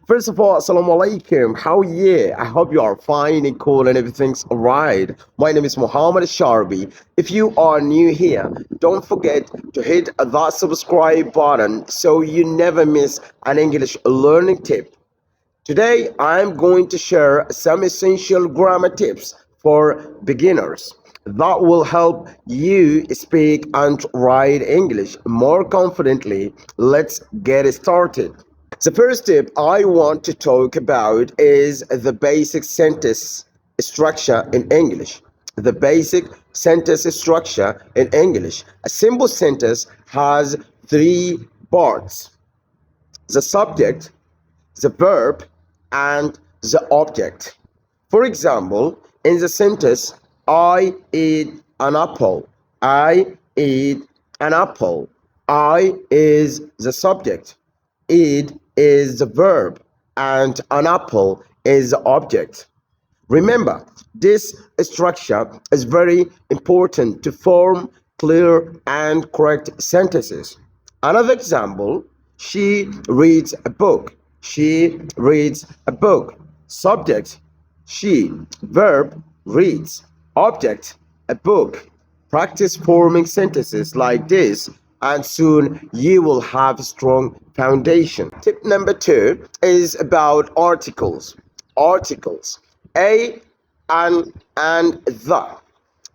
First of all, Assalamu alaikum. How are you? I hope you are fine and cool and everything's alright. My name is Muhammad Al-sharbi. If you are new here, don't forget to hit that subscribe button so you never miss an English learning tip. Today, I'm going to share some essential grammar tips for beginners that will help you speak and write English more confidently. Let's get started. The first tip I want to talk about is the basic sentence structure in English. The basic sentence structure in English. A simple sentence has three parts: the subject, the verb, and the object. For example, in the sentence, I eat an apple. I eat an apple. I is the subject. Eat is the verb, and an apple is the object. Remember, this structure is very important to form clear and correct sentences. Another example: she reads a book. She reads a book. Subject, she. Verb, reads. Object, a book. Practice forming sentences like this, and soon you will have a strong foundation. Tip number 2 is about articles. Articles. A, and the.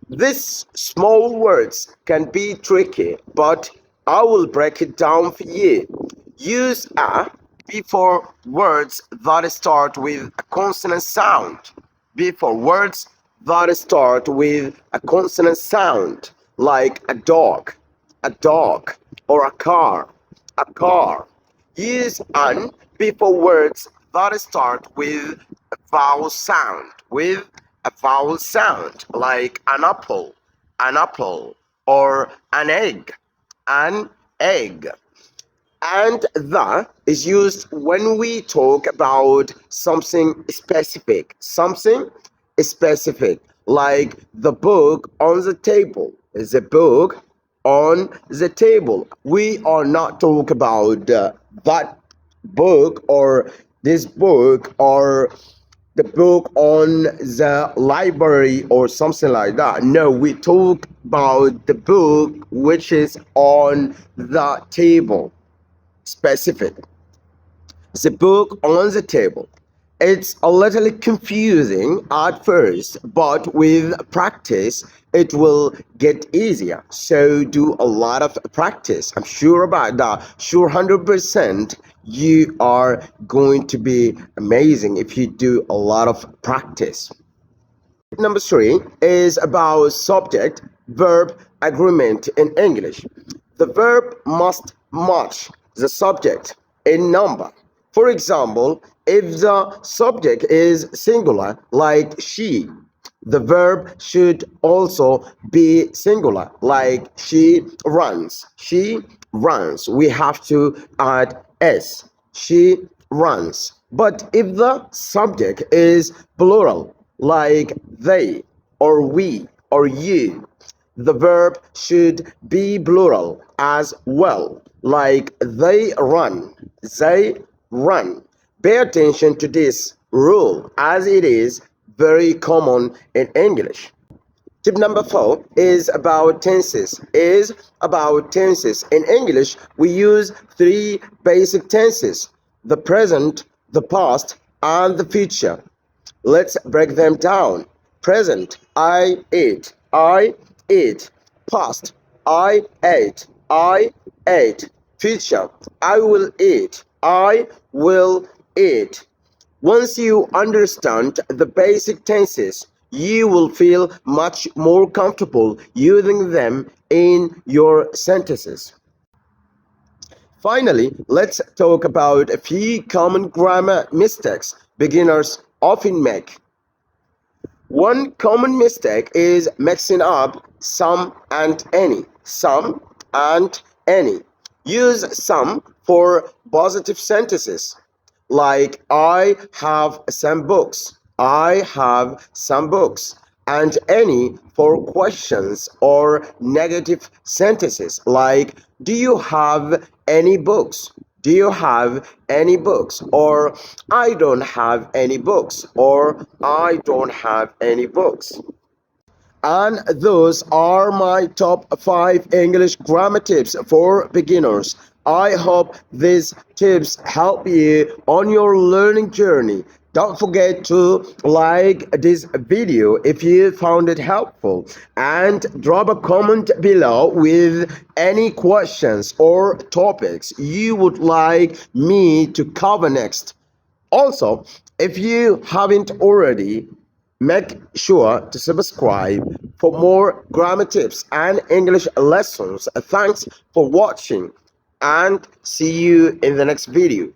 These small words can be tricky, but I will break it down for you. Use a before words that start with a consonant sound. Before words that start with a consonant sound, like a dog, or a car, Use an before words that start with a vowel sound, like an apple, or an egg, And the is used when we talk about something specific, like the book on the table. The book on the table. We are not talking about that book or this book or the book on the library or something like that. No, we talk about the book which is on the table. Specific. The book on the table. It's a little confusing at first, but with practice, it will get easier. So do a lot of practice. I'm sure about that. Sure, 100%. You are going to be amazing if you do a lot of practice. Number 3 is about subject verb agreement in English. The verb must match the subject in number. For example, if the subject is singular, like she, the verb should also be singular, like she runs. She runs. We have to add s. She runs. But if the subject is plural, like they, or we, or you, the verb should be plural as well, like they run. They run. Pay attention to this rule as it is very common in English. Tip number 4 is about tenses. In English, we use 3 basic tenses: the present, the past, and the future. Let's break them down. Present, I ate. Past, I ate. Future, I will eat. I will eat. Once you understand the basic tenses, you will feel much more comfortable using them in your sentences. Finally, let's talk about a few common grammar mistakes beginners often make. One common mistake is mixing up some and any. Use some for positive sentences, like I have some books. And any for questions or negative sentences, like do you have any books? Do you have any books? Or I don't have any books. Or I don't have any books. And those are my top 5 English grammar tips for beginners. I hope these tips help you on your learning journey. Don't forget to like this video if you found it helpful and drop a comment below with any questions or topics you would like me to cover next. Also, if you haven't already, make sure to subscribe for more grammar tips and English lessons. Thanks for watching and see you in the next video.